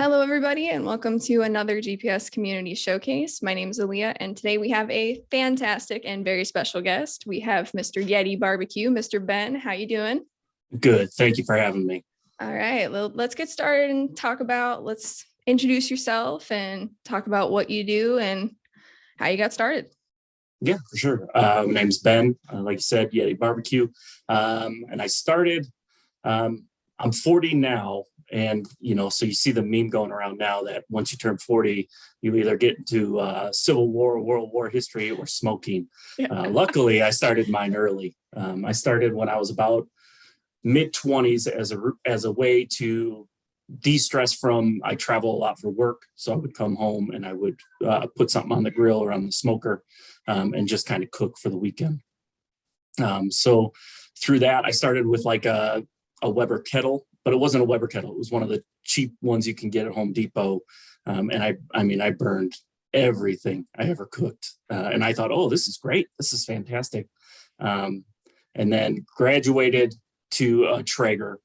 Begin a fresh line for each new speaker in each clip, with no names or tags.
Hello, everybody, and welcome to another GPS Community Showcase. My name is Aleah, and today we have a fantastic and very special guest. We have Mr. Yetti BBQ, Mr. Ben. How you doing?
Good. Thank you for having me.
All right, well, let's get started and let's introduce yourself and talk about what you do and how you got started.
Yeah, for sure. My name's Ben. Like you said, Yetti BBQ. And I started, I'm 40 now. And, so you see the meme going around now that once you turn 40, you either get into Civil War, World War history, or smoking. Luckily, I started mine early. I started when I was about mid-20s as a way to de-stress from, I travel a lot for work. So I would come home and I would put something on the grill or on the smoker and just kind of cook for the weekend. So through that, I started with like a Weber kettle, but it wasn't a Weber kettle. It was one of the cheap ones you can get at Home Depot. And I burned everything I ever cooked. And I thought, oh, this is great. This is fantastic. And then graduated to a Traeger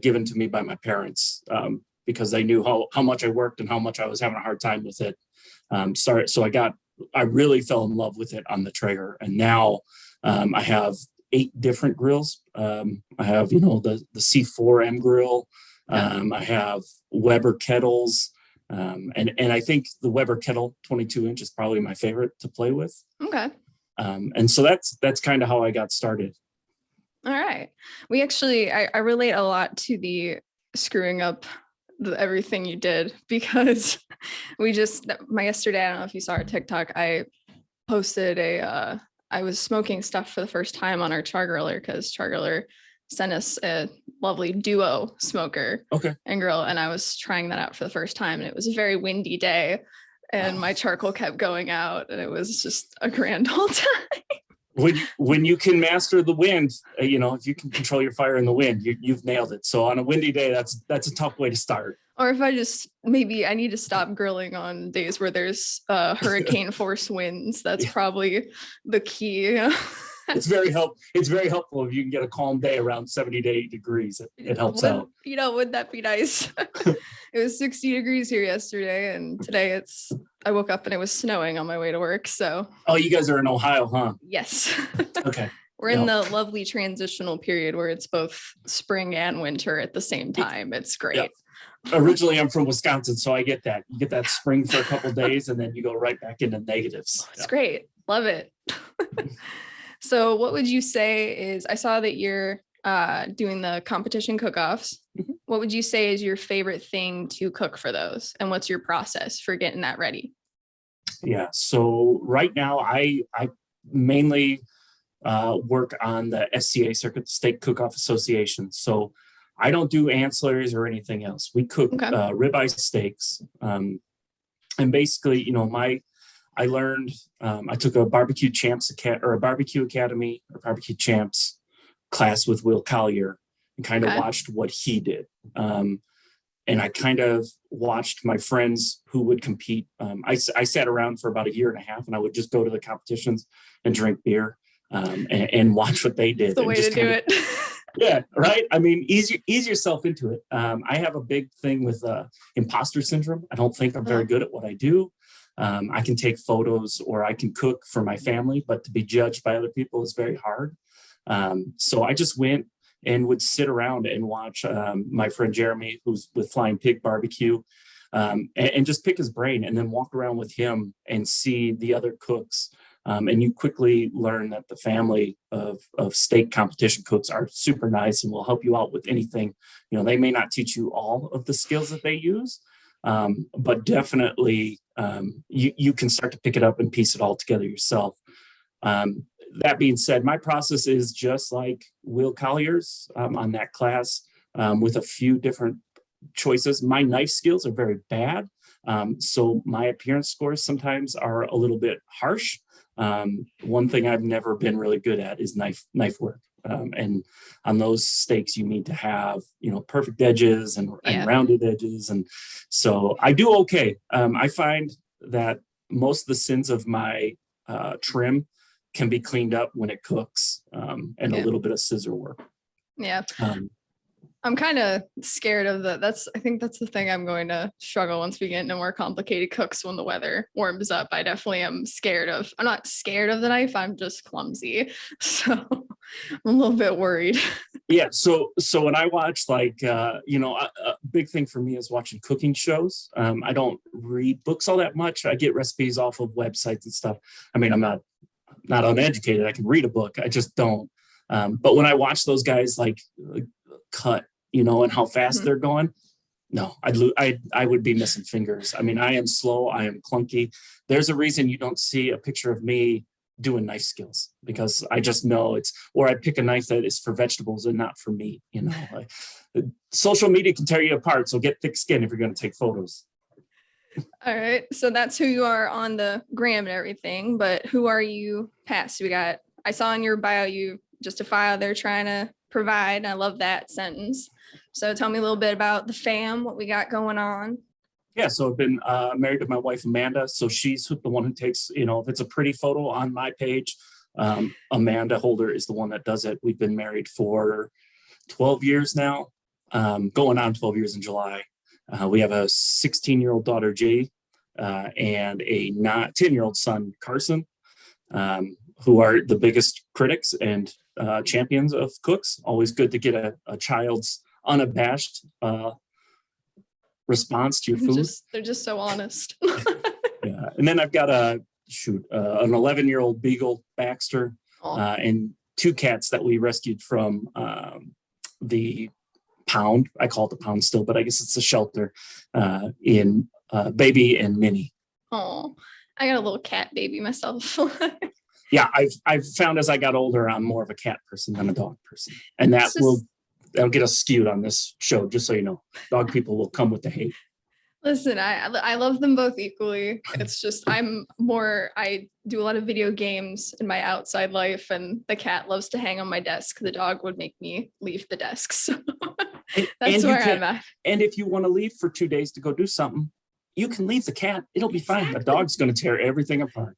given to me by my parents because they knew how much I worked and how much I was having a hard time with it. So I really fell in love with it on the Traeger. And now I have 8 different grills. I have, the C4M grill. I have Weber kettles. And I think the Weber kettle 22-inch is probably my favorite to play with.
Okay.
And so that's kind of how I got started.
All right. We actually, I relate a lot to the screwing up everything you did because yesterday, I don't know if you saw our TikTok, I posted I was smoking stuff for the first time on our char griller because char griller sent us a lovely duo smoker and grill. And I was trying that out for the first time. And it was a very windy day and my charcoal kept going out and it was just a grand old time.
When you can master the wind, if you can control your fire in the wind, you've nailed it. So on a windy day, that's a tough way to start.
Or if maybe I need to stop grilling on days where there's hurricane force winds. That's probably the key.
It's very helpful if you can get a calm day around 70 to 80 degrees. It helps out.
Wouldn't that be nice? It was 60 degrees here yesterday, and today I woke up and it was snowing on my way to work. So.
Oh, you guys are in Ohio, huh?
Yes.
Okay.
We're in the lovely transitional period where it's both spring and winter at the same time. It's great.
Yep. Originally, I'm from Wisconsin, so I get that. You get that spring for a couple of days, and then you go right back into negatives.
It's great. Love it. So what would you say is, I saw that you're doing the competition cook-offs. Mm-hmm. What would you say is your favorite thing to cook for those? And what's your process for getting that ready?
Yeah. So right now I mainly work on the SCA circuit, Steak Cook-Off Association. So I don't do ancillaries or anything else. We cook ribeye steaks. And basically, I learned, I took a barbecue champs or a barbecue academy or barbecue champs class with Will Collier and kind of watched what he did. And I kind of watched my friends who would compete. I sat around for about a year and a half and I would just go to the competitions and drink beer and watch what they did.
That's the way to do it.
Yeah, right. I mean, ease yourself into it. I have a big thing with imposter syndrome. I don't think I'm very good at what I do. I can take photos or I can cook for my family, but to be judged by other people is very hard. So I just went and would sit around and watch my friend Jeremy, who's with Flying Pig Barbecue, and just pick his brain and then walk around with him and see the other cooks. And you quickly learn that the family of steak competition cooks are super nice and will help you out with anything. They may not teach you all of the skills that they use, but definitely you can start to pick it up and piece it all together yourself. That being said, my process is just like Will Collier's on that class with a few different choices. My knife skills are very bad. So my appearance scores sometimes are a little bit harsh. One thing I've never been really good at is knife work. And on those steaks, you need to have, perfect edges and rounded edges. And so I do okay. I find that most of the sins of my trim can be cleaned up when it cooks and a little bit of scissor work.
Yeah. I'm kind of scared of I think that's the thing I'm going to struggle once we get into more complicated cooks when the weather warms up. I definitely am I'm not scared of the knife. I'm just clumsy. So I'm a little bit worried.
Yeah. So when I watch like, a big thing for me is watching cooking shows. I don't read books all that much. I get recipes off of websites and stuff. I mean, I'm not uneducated. I can read a book. I just don't. But when I watch those guys like cut, and how fast they're going, no, I would be missing fingers. I mean, I am slow. I am clunky. There's a reason you don't see a picture of me doing knife skills, because I just know or I pick a knife that is for vegetables and not for meat. Social media can tear you apart. So get thick skin if you're going to take photos.
All right. So that's who you are on the gram and everything, but who are you past? I saw in your bio, you just a file they're trying to provide. I love that sentence. So tell me a little bit about the fam, what we got going on.
Yeah, so I've been married to my wife, Amanda. So she's the one who takes, if it's a pretty photo on my page, Amanda Holder is the one that does it. We've been married for 12 years now, going on 12 years in July. We have a 16-year-old daughter, Jay, and a 10-year-old son, Carson, who are the biggest critics and champions of cooks. Always good to get a child's unabashed response to your food.
They're just so honest.
Yeah. And then I've got an 11-year-old beagle, Baxter, and 2 cats that we rescued from the pound. I call it the pound still, but I guess it's a shelter in Baby and Minnie.
Oh, I got a little cat baby myself.
Yeah, I've found as I got older, I'm more of a cat person than a dog person. And that'll get us skewed on this show, just so you know. Dog people will come with the hate.
Listen, I love them both equally. It's just I do a lot of video games in my outside life, and the cat loves to hang on my desk. The dog would make me leave the desk. So that's where I'm at. And
if you want to leave for 2 days to go do something, you can leave the cat. It'll be fine. The dog's going to tear everything apart.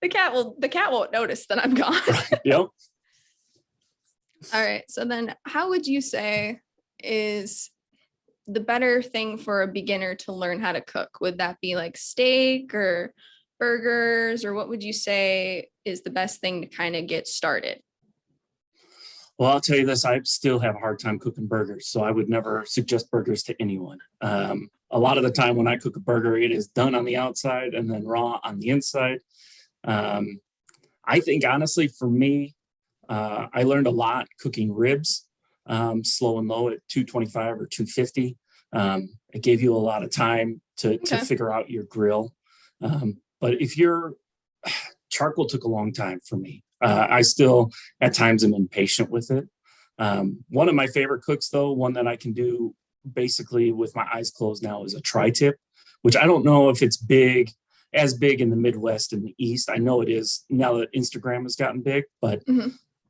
The cat won't notice that I'm gone.
Yep.
All right. So then how would you say is the better thing for a beginner to learn how to cook? Would that be like steak or burgers, or what would you say is the best thing to kind of get started?
Well, I'll tell you this, I still have a hard time cooking burgers, so I would never suggest burgers to anyone. A lot of the time when I cook a burger, it is done on the outside and then raw on the inside. I think honestly for me, I learned a lot cooking ribs, slow and low at 225 or 250. It gave you a lot of time to figure out your grill. But charcoal took a long time for me. I still at times am impatient with it. One of my favorite cooks though, one that I can do basically with my eyes closed now, is a tri-tip, which I don't know if it's as big in the Midwest and the East. I know it is now that Instagram has gotten big, but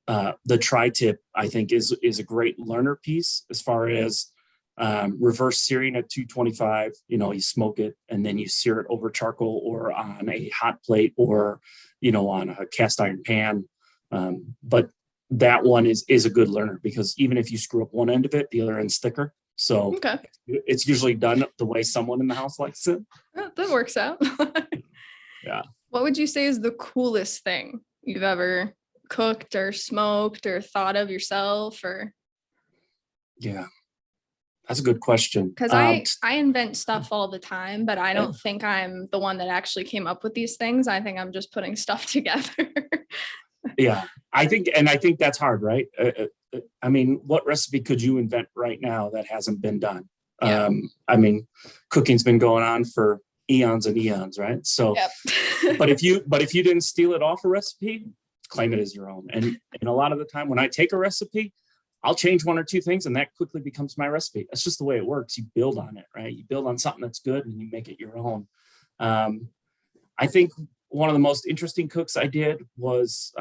the tri-tip I think is a great learner piece as far as reverse searing at 225. You smoke it and then you sear it over charcoal or on a hot plate or on a cast iron pan. But that one is a good learner, because even if you screw up one end of it, the other end's thicker. So it's usually done the way someone in the house likes it.
That works out.
Yeah.
What would you say is the coolest thing you've ever cooked or smoked or thought of yourself? Or
yeah, that's a good question.
Because I invent stuff all the time, but I don't think I'm the one that actually came up with these things. I think I'm just putting stuff together.
Yeah, I think that's hard, right? I mean, what recipe could you invent right now that hasn't been done? Yeah. I mean, cooking's been going on for eons and eons, right? So, but if you didn't steal it off a recipe, claim it as your own. And a lot of the time when I take a recipe, I'll change 1 or 2 things and that quickly becomes my recipe. That's just the way it works. You build on it, right? You build on something that's good and you make it your own. I think one of the most interesting cooks I did was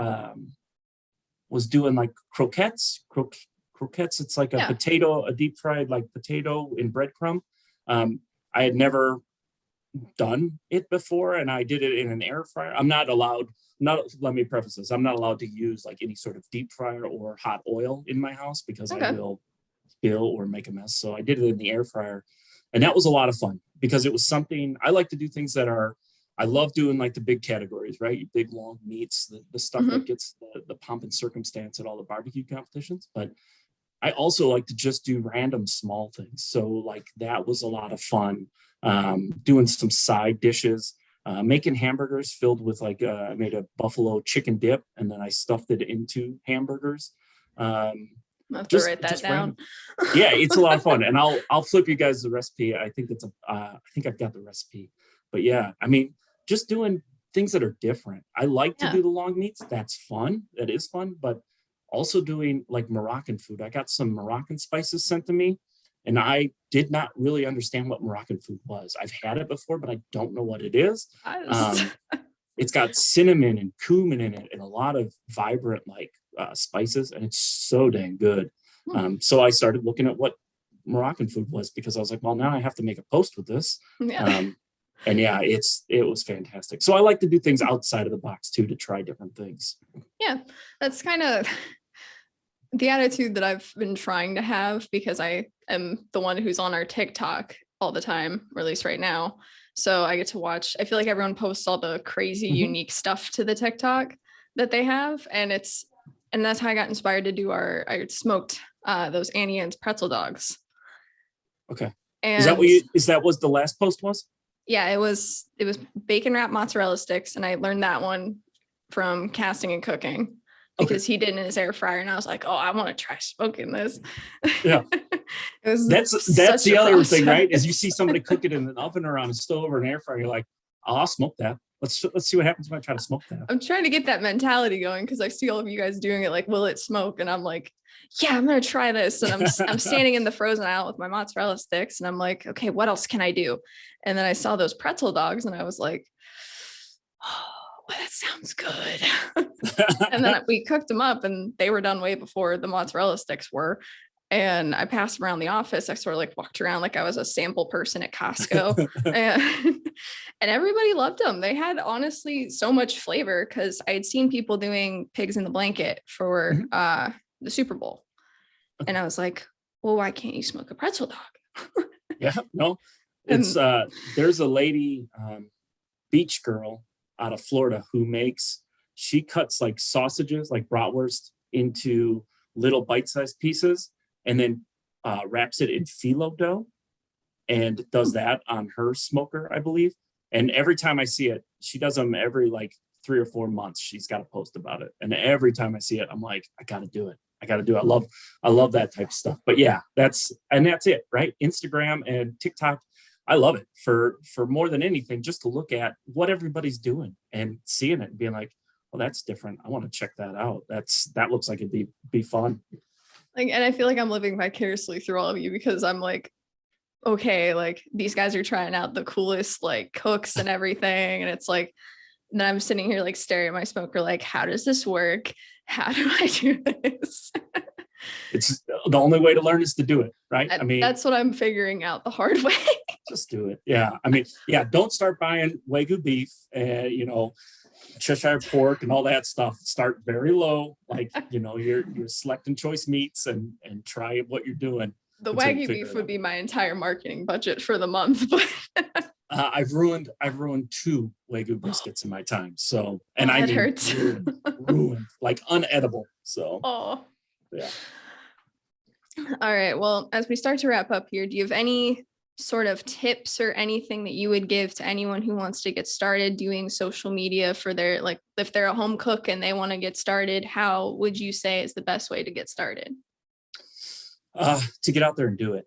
doing like croquettes. Croquettes, it's like a potato, a deep fried like potato in breadcrumb. I had never done it before, and I did it in an air fryer. Let me preface this. I'm not allowed to use like any sort of deep fryer or hot oil in my house because I will spill or make a mess. So I did it in the air fryer, and that was a lot of fun because it was something I like to do. Things that are, I love doing like the big categories, right? Your big long meats, the stuff that gets the pomp and circumstance at all the barbecue competitions. But I also like to just do random small things. So like that was a lot of fun. Doing some side dishes, making hamburgers filled with like, I made a buffalo chicken dip and then I stuffed it into hamburgers.
I'll have to write that down.
Yeah, it's a lot of fun. And I'll flip you guys the recipe. I think I think I've got the recipe. But yeah, I mean, just doing things that are different. I like to do the long meats. That's fun. That is fun. But also doing like Moroccan food. I got some Moroccan spices sent to me, and I did not really understand what Moroccan food was. I've had it before, but I don't know what it is. It's got cinnamon and cumin in it and a lot of vibrant like spices, and it's so dang good. So I started looking at what Moroccan food was because I was like, well, now I have to make a post with this. And yeah, it was fantastic. So I like to do things outside of the box too, to try different things.
Yeah, that's kind of the attitude that I've been trying to have, because I am the one who's on our TikTok all the time, or at least right now. So I get to watch, I feel like everyone posts all the crazy, unique stuff to the TikTok that they have. And that's how I got inspired to do I smoked those Annie Ann's pretzel dogs.
Okay.
And
is that what the last post was?
Yeah, it was bacon wrapped mozzarella sticks. And I learned that one from casting and cooking, because he did it in his air fryer. And I was like, oh, I want to try smoking this.
Yeah. That's the other thing, right? Is you see somebody cook it in an oven or on a stove or an air fryer, you're like, oh, I'll smoke that. Let's see what happens when I try to smoke that.
I'm trying to get that mentality going, because I see all of you guys doing it, like, will it smoke? And I'm like, yeah, I'm gonna try this. And I'm standing in the frozen aisle with my mozzarella sticks, and I'm like, okay, what else can I do? And then I saw those pretzel dogs, and I was like, oh, well, that sounds good. And then we cooked them up, and they were done way before the mozzarella sticks were. And I passed them around the office. I sort of like walked around like I was a sample person at Costco. And everybody loved them. They had honestly so much flavor, because I had seen people doing pigs in the blanket for the Super Bowl. And I was like, well, why can't you smoke a pretzel dog?
Yeah, no, it's there's a lady, beach girl out of Florida, she cuts like sausages, like bratwurst, into little bite-sized pieces, and then wraps it in phyllo dough and does that on her smoker, I believe. And every time I see it, she does them every like 3 or 4 months. She's got a post about it. And every time I see it, I'm like, I got to do it. I love that type of stuff. But yeah, that's it, right? Instagram and TikTok. I love it for more than anything, just to look at what everybody's doing and seeing it and being like, well, that's different. I want to check that out. That looks like it'd be fun.
Like, and I feel like I'm living vicariously through all of you, because I'm like, okay, like these guys are trying out the coolest like cooks and everything. And it's like, then I'm sitting here like staring at my smoker, like, how does this work? How do I do this?
It's the only way to learn is to do it, right? I mean,
that's what I'm figuring out the hard way.
Just do it. Yeah. I mean, yeah, don't start buying Wagyu beef and, Cheshire pork and all that stuff. Start very low, like, you're selecting choice meats and try what you're doing.
The Wagyu beef would be my entire marketing budget for the month. But
I've ruined 2 Wagyu briskets in my time. So, and I mean,
hurts.
ruined, like unedible. So, yeah.
All right. Well, as we start to wrap up here, do you have any sort of tips or anything that you would give to anyone who wants to get started doing social media for their, like, if they're a home cook and they want to get started, how would you say is the best way to get started?
To get out there and do it.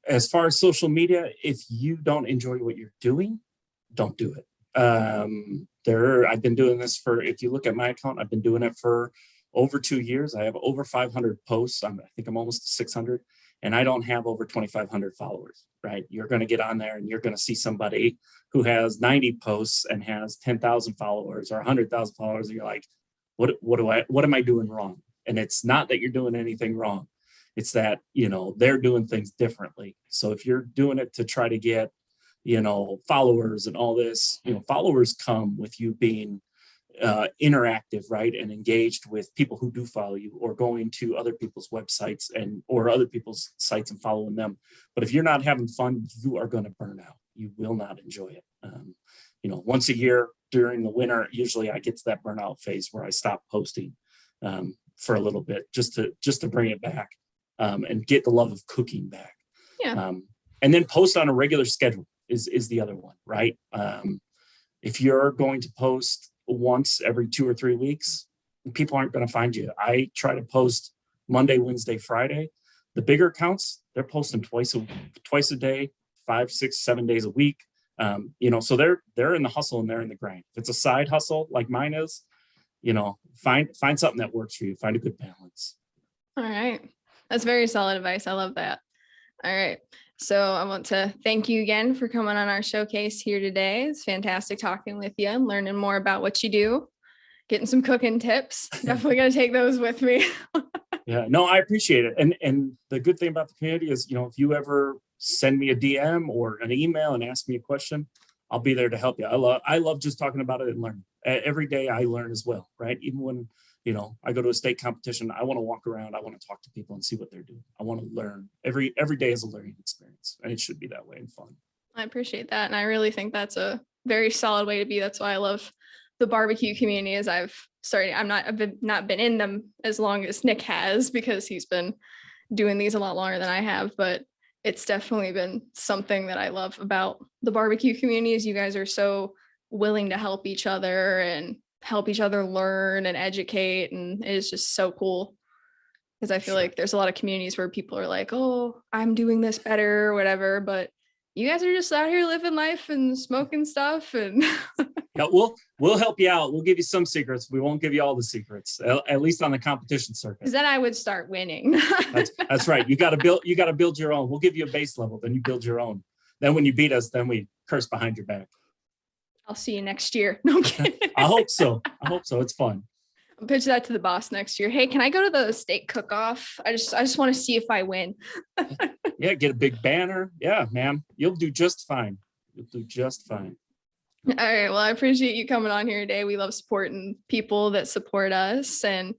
As far as social media, if you don't enjoy what you're doing, don't do it. I've been doing this if you look at my account, I've been doing it for over 2 years. I have over 500 posts. I think I'm almost 600, and I don't have over 2,500 followers, right? You're going to get on there and you're going to see somebody who has 90 posts and has 10,000 followers or 100,000 followers. And you're like, what am I doing wrong? And it's not that you're doing anything wrong. It's that, they're doing things differently. So if you're doing it to try to get, followers and all this, followers come with you being interactive, right, and engaged with people who do follow you, or going to other people's websites or other people's sites and following them. But if you're not having fun, you are going to burn out. You will not enjoy it. Once a year during the winter, usually I get to that burnout phase where I stop posting for a little bit, just to bring it back and get the love of cooking back.
Yeah.
And then post on a regular schedule is the other one, right? If you're going to post once every 2 or 3 weeks, people aren't going to find you. I try to post Monday, Wednesday, Friday. The bigger accounts, they're posting twice a day, 5, 6, 7 days a week. So they're in the hustle and they're in the grind. If it's a side hustle like mine is, find something that works for you. Find a good balance.
All right. That's very solid advice. I love that. All right. So I want to thank you again for coming on our showcase here today. It's fantastic talking with you and learning more about what you do, getting some cooking tips. Definitely going to take those with me.
Yeah, no, I appreciate it. And the good thing about the community is, if you ever send me a DM or an email and ask me a question, I'll be there to help you. I love just talking about it and learning. Every day I learn as well, right? Even when, I go to a state competition, I want to walk around, I want to talk to people and see what they're doing. I want to learn. Every day is a learning experience, and it should be that way and fun.
I appreciate that. And I really think that's a very solid way to be. That's why I love the barbecue community. As I've not been in them as long as Nick has, because he's been doing these a lot longer than I have, but it's definitely been something that I love about the barbecue community is you guys are so willing to help each other and help each other learn and educate. And it is just so cool, because I feel like there's a lot of communities where people are like, oh, I'm doing this better or whatever, but you guys are just out here living life and smoking stuff. And
yeah, we'll help you out. We'll give you some secrets. We won't give you all the secrets, at least on the competition circuit.
Because then I would start winning.
That's right. You got to build your own. We'll give you a base level, then you build your own. Then when you beat us, then we curse behind your back.
I'll see you next year. No, I'm kidding.
I hope so. It's fun.
I'll pitch that to the boss next year. Hey, can I go to the state cook-off? I just want to see if I win.
Yeah, get a big banner. Yeah, man, you'll do just fine.
All right. Well, I appreciate you coming on here today. We love supporting people that support us. And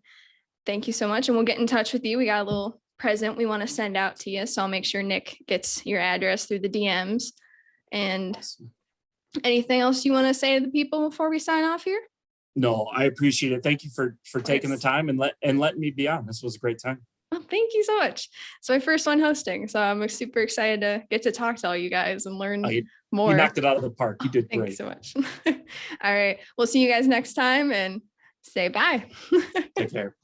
thank you so much. And we'll get in touch with you. We got a little present we want to send out to you. So I'll make sure Nick gets your address through the DMs. And awesome. Anything else you want to say to the people before we sign off here?
No, I appreciate it. Thank you for taking the time and letting me be on. This was a great time.
Well, thank you so much. It's my first one hosting, so I'm super excited to get to talk to all you guys and learn more.
You knocked it out of the park. You did great.
Thank you so much. All right. We'll see you guys next time, and say bye.
Take care.